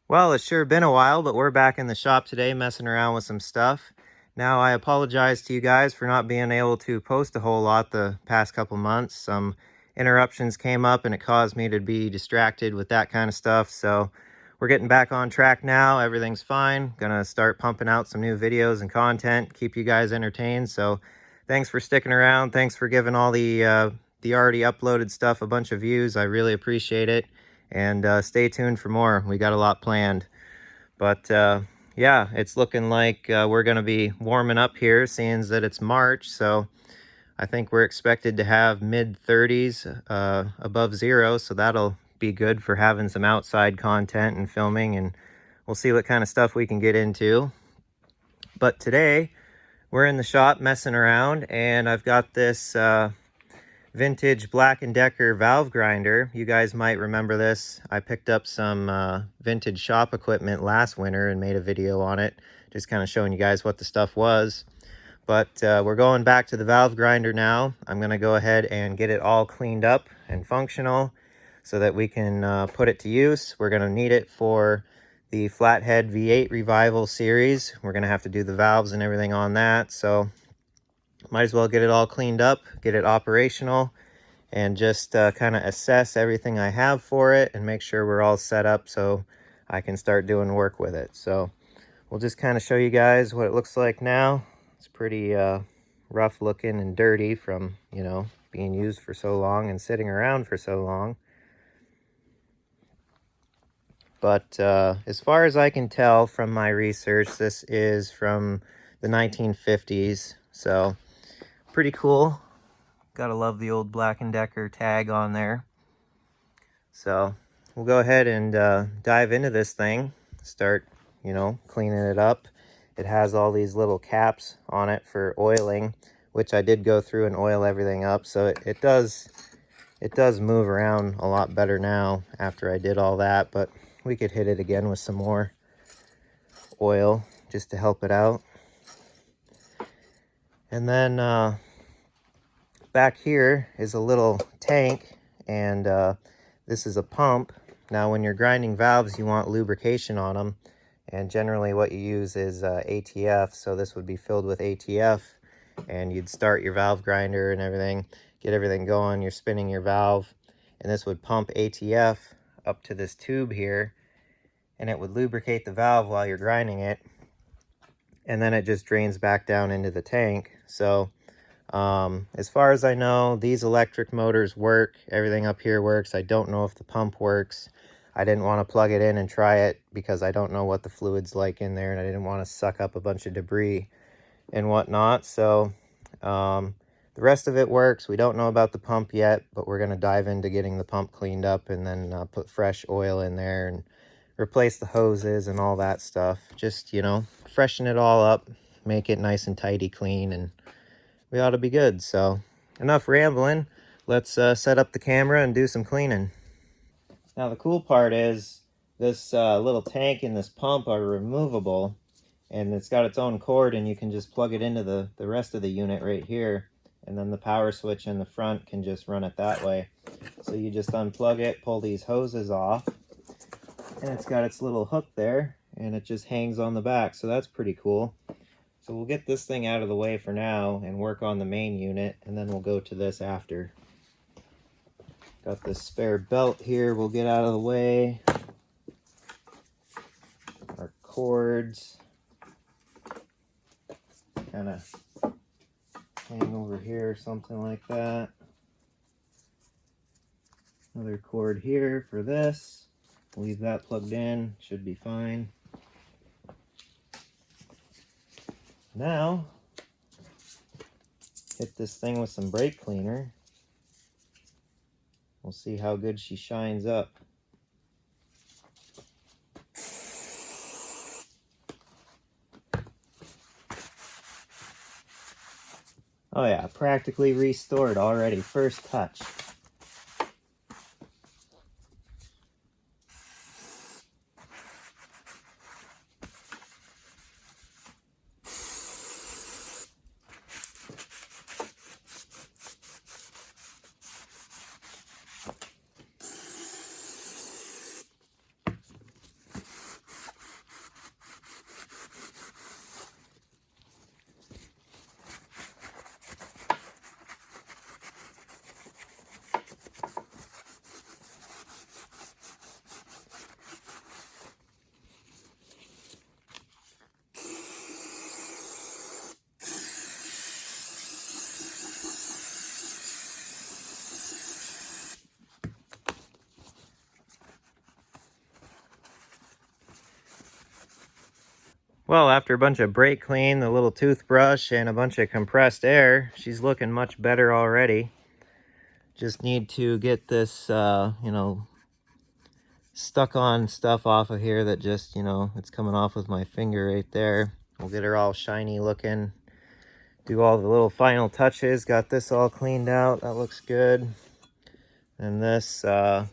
Well, it's sure been a while, but we're back in the shop today messing around with some stuff. Now, I apologize to you guys for not being able to post a whole lot the past couple months. Some interruptions came up and it caused me to be distracted with that kind of stuff. So we're getting back on track now. Everything's fine. Gonna start pumping out some new videos and content, keep you guys entertained. So thanks for sticking around. Thanks for giving all the already uploaded stuff a bunch of views. I really appreciate it. And stay tuned for more. We got a lot planned. But yeah, it's looking like we're going to be warming up here, seeing that it's March. So I think we're expected to have mid-30s above zero. So that'll be good for having some outside content and filming. And we'll see what kind of stuff we can get into. But today, we're in the shop messing around. And I've got this vintage Black & Decker valve grinder. You guys might remember this. I picked up some vintage shop equipment last winter and made a video on it, just kind of showing you guys what the stuff was. But we're going back to the valve grinder now. I'm going to go ahead and get it all cleaned up and functional so that we can put it to use. We're going to need it for the Flathead V8 Revival series. We're going to have to do the valves and everything on that, so might as well get it all cleaned up, get it operational, and just kind of assess everything I have for it and make sure we're all set up so I can start doing work with it. So we'll just kind of show you guys what it looks like now. It's pretty rough looking and dirty from, you know, being used for so long and sitting around for so long. But as far as I can tell from my research, this is from the 1950s. So pretty cool. Gotta love the old Black & Decker tag on there. So we'll go ahead and dive into this thing, start, you know, cleaning it up. It has all these little caps on it for oiling, which I did go through and oil everything up. So it does move around a lot better now after I did all that, but we could hit it again with some more oil just to help it out. And then back here is a little tank, and this is a pump. Now when you're grinding valves, you want lubrication on them, and generally what you use is ATF. So this would be filled with ATF, and you'd start your valve grinder and everything, get everything going, you're spinning your valve, and this would pump ATF up to this tube here, and it would lubricate the valve while you're grinding it, and then it just drains back down into the tank. So as far as I know, these electric motors work. Everything up here works. I don't know if the pump works. I didn't want to plug it in and try it because I don't know what the fluid's like in there, and I didn't want to suck up a bunch of debris and whatnot. So the rest of it works. We don't know about the pump yet, but we're going to dive into getting the pump cleaned up and then put fresh oil in there and replace the hoses and all that stuff. Just, you know, freshen it all up, make it nice and tidy clean, and we ought to be good. So enough rambling. Let's set up the camera and do some cleaning. Now the cool part is this little tank and this pump are removable, and it's got its own cord, and you can just plug it into the rest of the unit right here, and then the power switch in the front can just run it that way. So you just unplug it, pull these hoses off, and it's got its little hook there, and it just hangs on the back. So that's pretty cool. So we'll get this thing out of the way for now and work on the main unit, and then we'll go to this after. Got this spare belt here we'll get out of the way. Our cords kind of hang over here or something like that. Another cord here for this. Leave that plugged in, should be fine. Now, hit this thing with some brake cleaner. We'll see how good she shines up. Oh yeah, practically restored already, first touch. Well, after a bunch of brake clean, the little toothbrush, and a bunch of compressed air, she's looking much better already. Just need to get this, you know, stuck on stuff off of here that just, you know, it's coming off with my finger right there. We'll get her all shiny looking. Do all the little final touches. Got this all cleaned out. That looks good. And this, I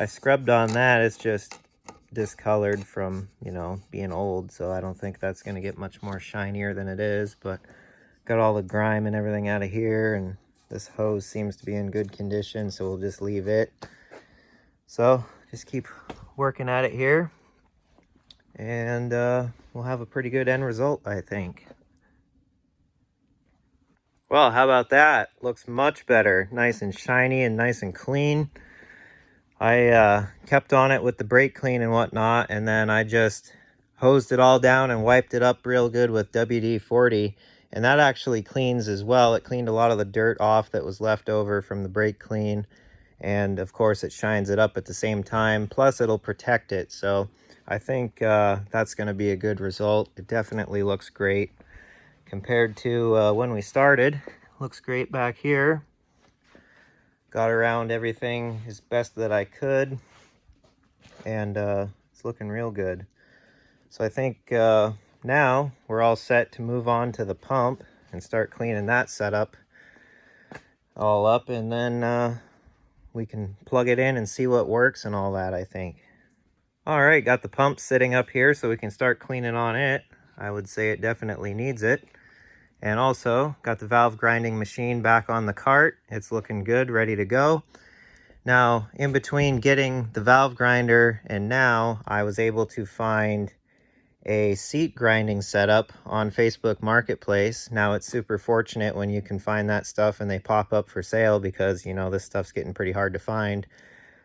scrubbed on that. It's just discolored from, you know, being old, so I don't think that's going to get much more shinier than it is, but got all the grime and everything out of here, and this hose seems to be in good condition, so we'll just leave it. So just keep working at it here, and we'll have a pretty good end result, I think. Well, how about that? Looks much better. Nice and shiny and nice and clean. I kept on it with the brake clean and whatnot, and then I just hosed it all down and wiped it up real good with WD-40, and that actually cleans as well. It cleaned a lot of the dirt off that was left over from the brake clean, and of course it shines it up at the same time, plus it'll protect it. So I think that's going to be a good result. It definitely looks great compared to when we started. Looks great back here. Got around everything as best that I could, and it's looking real good. So I think now we're all set to move on to the pump and start cleaning that setup all up, and then we can plug it in and see what works and all that, I think. All right, got the pump sitting up here so we can start cleaning on it. I would say it definitely needs it. And also got the valve grinding machine back on the cart. It's looking good, ready to go. Now, in between getting the valve grinder and now, I was able to find a seat grinding setup on Facebook Marketplace. Now, it's super fortunate when you can find that stuff and they pop up for sale, because, you know, this stuff's getting pretty hard to find.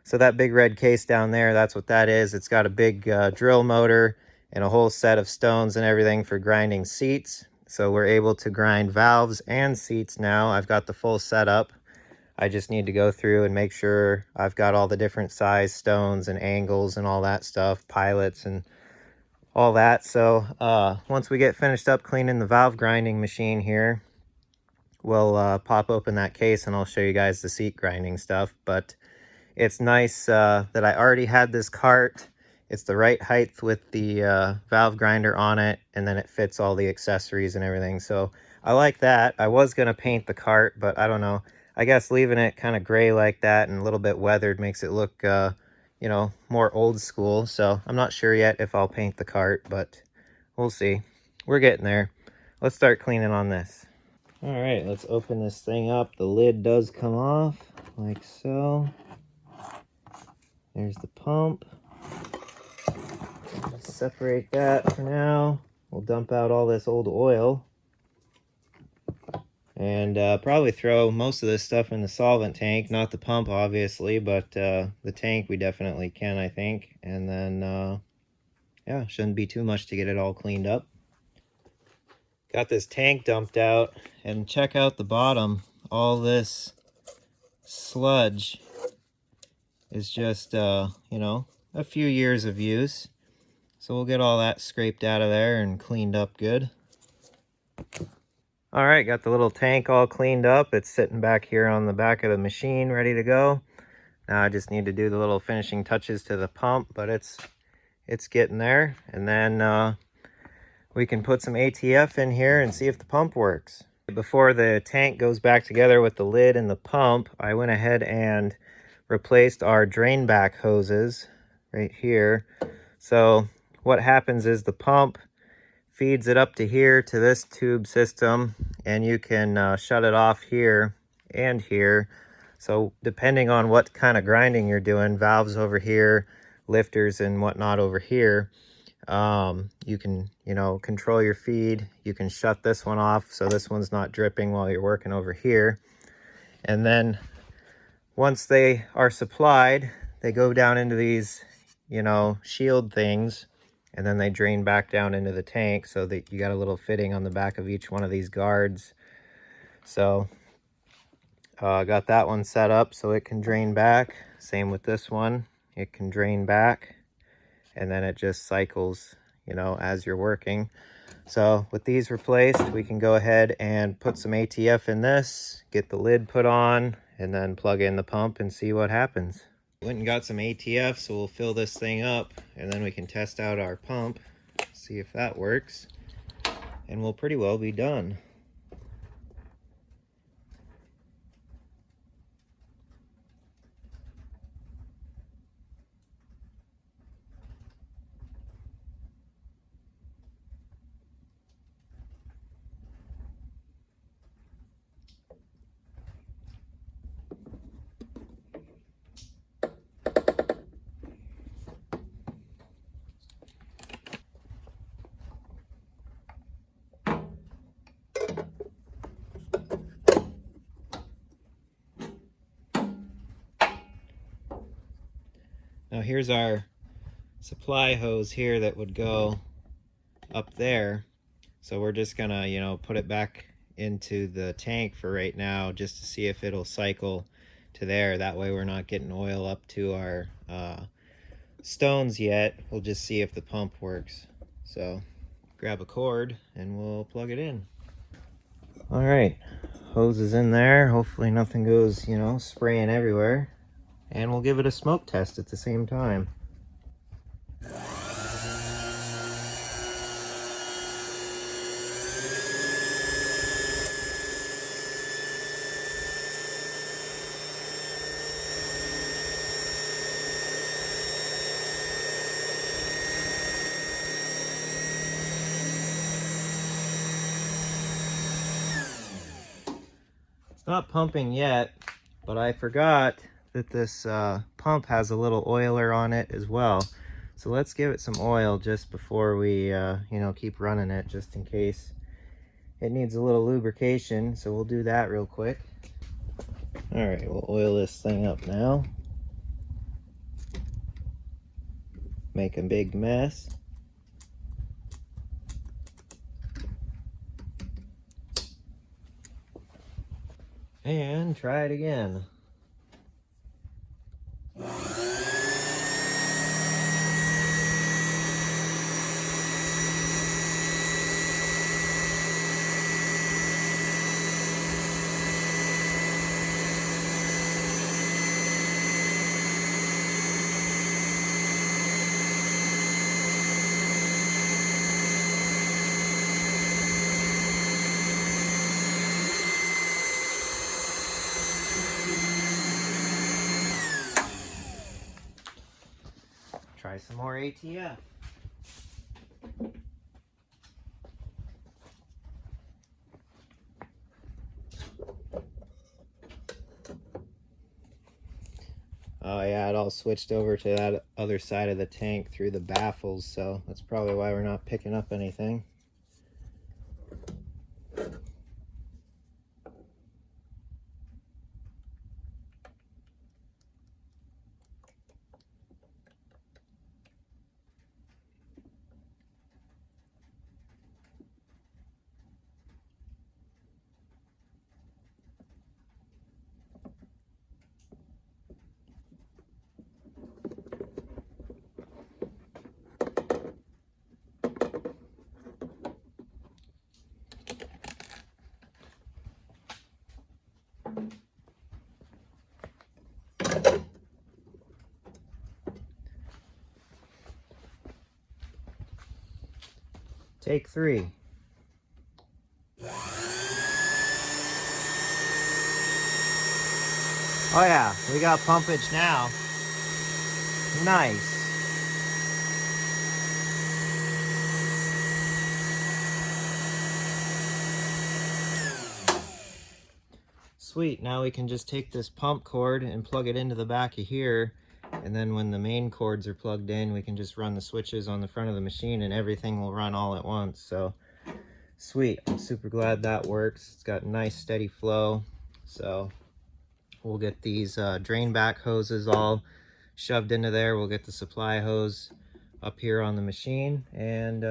So that big red case down there, that's what that is. It's got a big drill motor and a whole set of stones and everything for grinding seats. So we're able to grind valves and seats now. I've got the full setup. I just need to go through and make sure I've got all the different size stones and angles and all that stuff, pilots and all that. So once we get finished up cleaning the valve grinding machine here, we'll pop open that case and I'll show you guys the seat grinding stuff. But it's nice that I already had this cart. It's the right height with the valve grinder on it, and then it fits all the accessories and everything. So I like that. I was going to paint the cart, but I don't know. I guess leaving it kind of gray like that and a little bit weathered makes it look, you know, more old school. So I'm not sure yet if I'll paint the cart, but we'll see. We're getting there. Let's start cleaning on this. All right, let's open this thing up. The lid does come off like so. There's the pump. Let's separate that for now. We'll dump out all this old oil. And probably throw most of this stuff in the solvent tank. Not the pump, obviously, but the tank we definitely can, I think. And then, yeah, shouldn't be too much to get it all cleaned up. Got this tank dumped out. And check out the bottom. All this sludge is just, you know, a few years of use. So we'll get all that scraped out of there and cleaned up good. All right, got the little tank all cleaned up. It's sitting back here on the back of the machine, ready to go. Now I just need to do the little finishing touches to the pump, but it's getting there. And then we can put some ATF in here and see if the pump works. Before the tank goes back together with the lid and the pump, I went ahead and replaced our drain back hoses right here. So what happens is the pump feeds it up to here to this tube system, and you can shut it off here and here. So depending on what kind of grinding you're doing, valves over here, lifters and whatnot over here, you can, you know, control your feed. You can shut this one off so this one's not dripping while you're working over here. And then once they are supplied, they go down into these, you know, shield things, and then they drain back down into the tank, so that you got a little fitting on the back of each one of these guards. So I got that one set up so it can drain back. Same with this one. It can drain back, and then it just cycles, you know, as you're working. So with these replaced, we can go ahead and put some ATF in this, get the lid put on, and then plug in the pump and see what happens. Went and got some ATF, so we'll fill this thing up and then we can test out our pump, see if that works, and we'll pretty well be done. Now here's our supply hose here that would go up there. So we're just gonna, you know, put it back into the tank for right now just to see if it'll cycle to there. That way we're not getting oil up to our stones yet. We'll just see if the pump works. So grab a cord and we'll plug it in. All right, hose is in there. Hopefully nothing goes, you know, spraying everywhere. And we'll give it a smoke test at the same time. It's not pumping yet, but I forgot that this pump has a little oiler on it as well. So let's give it some oil just before we, you know, keep running it, just in case it needs a little lubrication. So we'll do that real quick. All right, we'll oil this thing up now. Make a big mess. And try it again. Try some more ATF. Oh yeah, it all switched over to that other side of the tank through the baffles, so that's probably why we're not picking up anything. Take 3. Oh yeah, we got pumpage now. Nice. Sweet, now we can just take this pump cord and plug it into the back of here, and then when the main cords are plugged in, we can just run the switches on the front of the machine and everything will run all at once. So sweet, I'm super glad that works. It's got nice steady flow. So we'll get these drain back hoses all shoved into there. We'll get the supply hose up here on the machine, and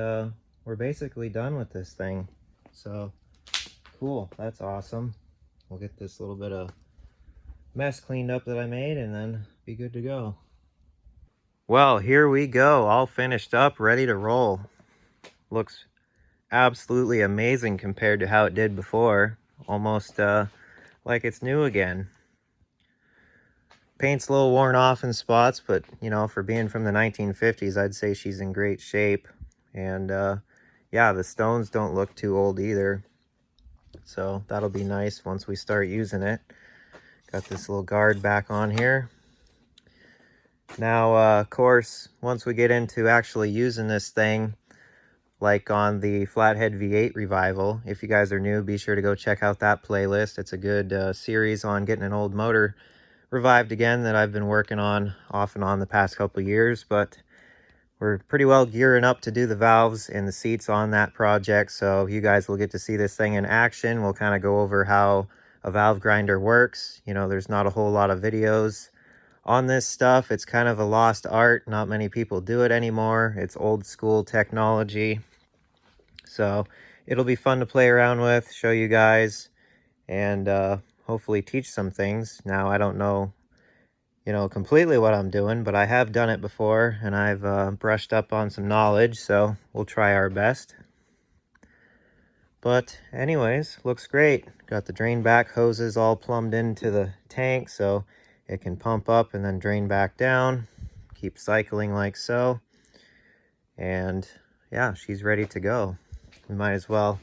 we're basically done with this thing. So cool, that's awesome. We'll get this little bit of mess cleaned up that I made and then be good to go. Well, here we go, all finished up, ready to roll. Looks absolutely amazing compared to how it did before. Almost like it's new again. Paint's a little worn off in spots, but you know, for being from the 1950s, I'd say she's in great shape. And yeah, the stones don't look too old either. So that'll be nice once we start using it. Got this little guard back on here. Now, of course, once we get into actually using this thing, like on the Flathead V8 revival, if you guys are new, be sure to go check out that playlist. It's a good series on getting an old motor revived again that I've been working on off and on the past couple of years, but we're pretty well gearing up to do the valves and the seats on that project, so you guys will get to see this thing in action. We'll kind of go over how a valve grinder works. You know, there's not a whole lot of videos on this stuff. It's kind of a lost art. Not many people do it anymore. It's old school technology, so it'll be fun to play around with, show you guys, and hopefully teach some things. Now, I don't know, you know, completely what I'm doing, but I have done it before, and I've brushed up on some knowledge, so we'll try our best. But anyways, looks great. Got the drain back hoses all plumbed into the tank, so it can pump up and then drain back down. Keep cycling like so. And yeah, she's ready to go. We might as well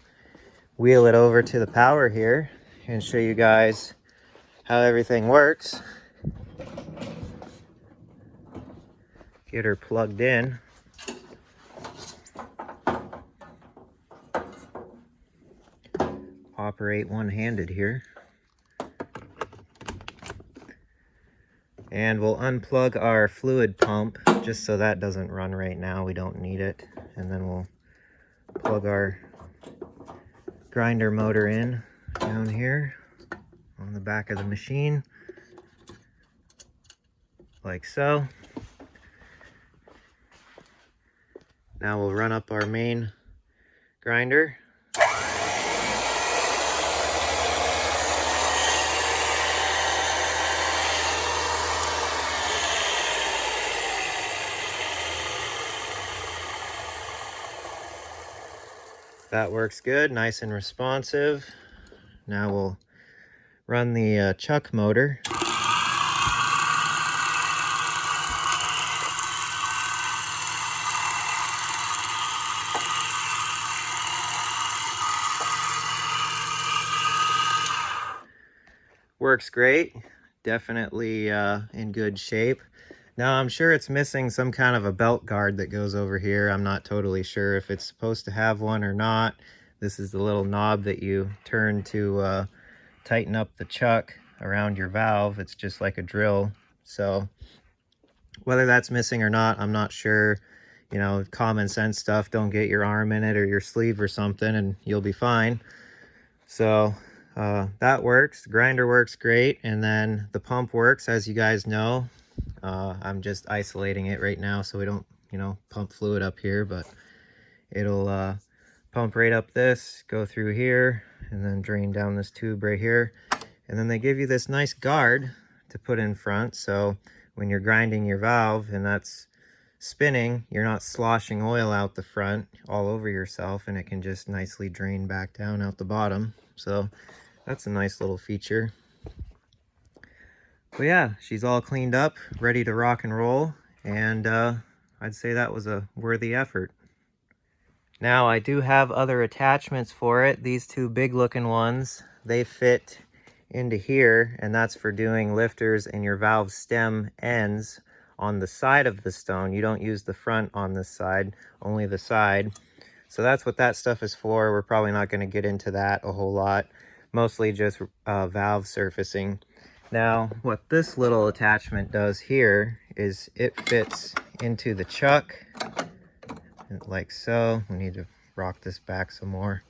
wheel it over to the power here and show you guys how everything works. Get her plugged in. Operate one-handed here. And we'll unplug our fluid pump just so that doesn't run right now. We don't need it. And then we'll plug our grinder motor in down here on the back of the machine, like so. Now we'll run up our main grinder. That works good, nice and responsive. Now we'll run the chuck motor. Works great, definitely in good shape. Now I'm sure it's missing some kind of a belt guard that goes over here. I'm not totally sure if it's supposed to have one or not. This is the little knob that you turn to tighten up the chuck around your valve. It's just like a drill. So whether that's missing or not, I'm not sure. You know, common sense stuff, don't get your arm in it or your sleeve or something and you'll be fine. So that works. The grinder works great, and then the pump works, as you guys know. I'm just isolating it right now so we don't, you know, pump fluid up here, but it'll pump right up this, go through here, and then drain down this tube right here. And then they give you this nice guard to put in front, so when you're grinding your valve and that's spinning, you're not sloshing oil out the front all over yourself, and it can just nicely drain back down out the bottom. So that's a nice little feature. But yeah, she's all cleaned up, ready to rock and roll, and I'd say that was a worthy effort. Now, I do have other attachments for it. These two big looking ones, they fit into here, and that's for doing lifters in your valve stem ends on the side of the stone. You don't use the front on this side, only the side. So that's what that stuff is for. We're probably not going to get into that a whole lot. Mostly just valve surfacing. Now, what this little attachment does here is it fits into the chuck, like so. We need to rock this back some more.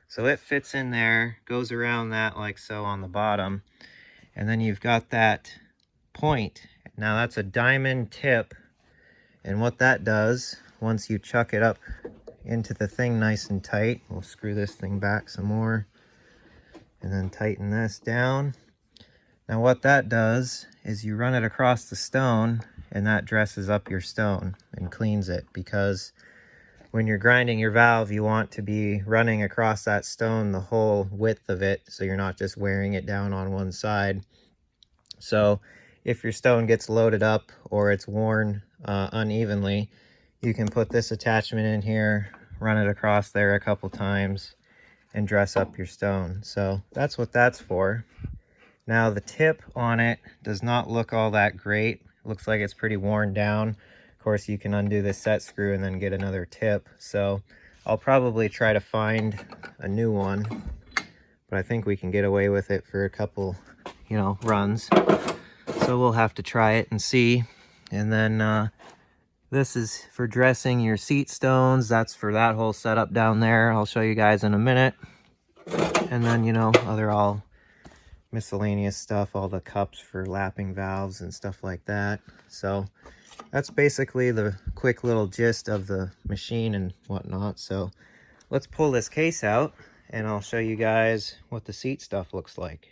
So it fits in there, goes around that like so on the bottom. And then you've got that point. Now that's a diamond tip. And what that does, once you chuck it up into the thing nice and tight, we'll screw this thing back some more and then tighten this down. Now what that does is you run it across the stone and that dresses up your stone and cleans it, because when you're grinding your valve, you want to be running across that stone the whole width of it, so you're not just wearing it down on one side. So if your stone gets loaded up or it's worn unevenly, you can put this attachment in here, run it across there a couple times, and dress up your stone. So that's what that's for. Now the tip on it does not look all that great. It looks like it's pretty worn down. Of course, you can undo this set screw and then get another tip. So I'll probably try to find a new one, but I think we can get away with it for a couple, runs. So we'll have to try it and see. And then this is for dressing your seat stones. That's for that whole setup down there. I'll show you guys in a minute. And then, other all miscellaneous stuff, all the cups for lapping valves and stuff like that. So that's basically the quick little gist of the machine and whatnot. So let's pull this case out and I'll show you guys what the seat stuff looks like.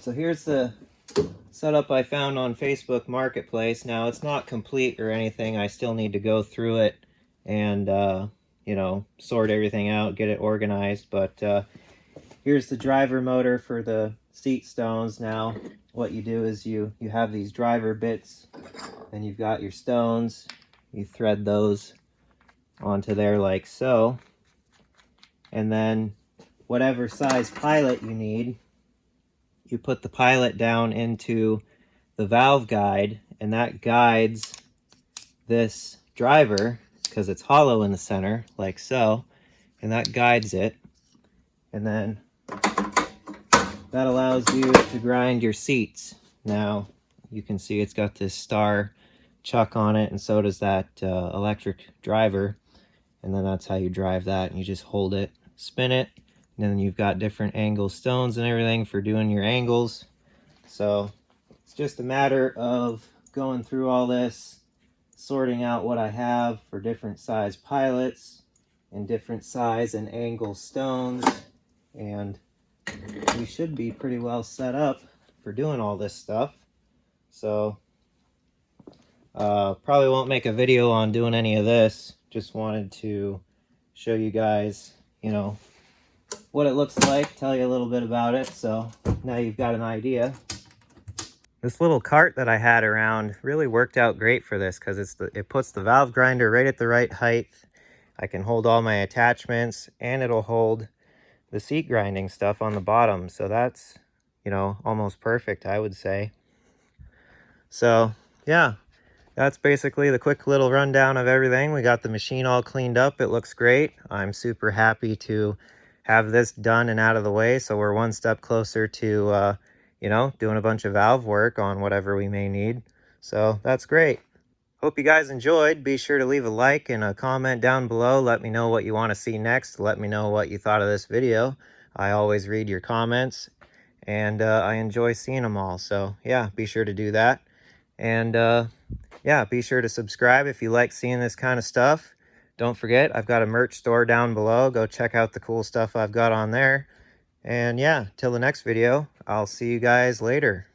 So here's the setup I found on Facebook Marketplace. Now it's not complete or anything. I still need to go through it and sort everything out, get it organized. But here's the driver motor for the seat stones. Now what you do is you have these driver bits, and you've got your stones. You thread those onto there like so, and then whatever size pilot you need, you put the pilot down into the valve guide, and that guides this driver because it's hollow in the center like so, and that guides it. And then that allows you to grind your seats. Now you can see it's got this star chuck on it, and so does that electric driver. And then that's how you drive that, and you just hold it, spin it, and then you've got different angle stones and everything for doing your angles. So it's just a matter of going through all this, sorting out what I have for different size pilots and different size and angle stones, and we should be pretty well set up for doing all this stuff. So probably won't make a video on doing any of this. Just wanted to show you guys, what it looks like, tell you a little bit about it, so now you've got an idea. This little cart that I had around really worked out great for this, because it puts the valve grinder right at the right height. I can hold all my attachments, and it'll hold the seat grinding stuff on the bottom. So that's, almost perfect, I would say. So yeah, that's basically the quick little rundown of everything. We got the machine all cleaned up. It looks great. I'm super happy to have this done and out of the way, so we're one step closer to doing a bunch of valve work on whatever we may need. So that's great. Hope you guys enjoyed. Be sure to leave a like and a comment down below. Let me know what you want to see next. Let me know what you thought of this video. I always read your comments, and I enjoy seeing them all. So yeah, be sure to do that. And yeah, be sure to subscribe if you like seeing this kind of stuff. Don't forget, I've got a merch store down below. Go check out the cool stuff I've got on there. And yeah, till the next video, I'll see you guys later.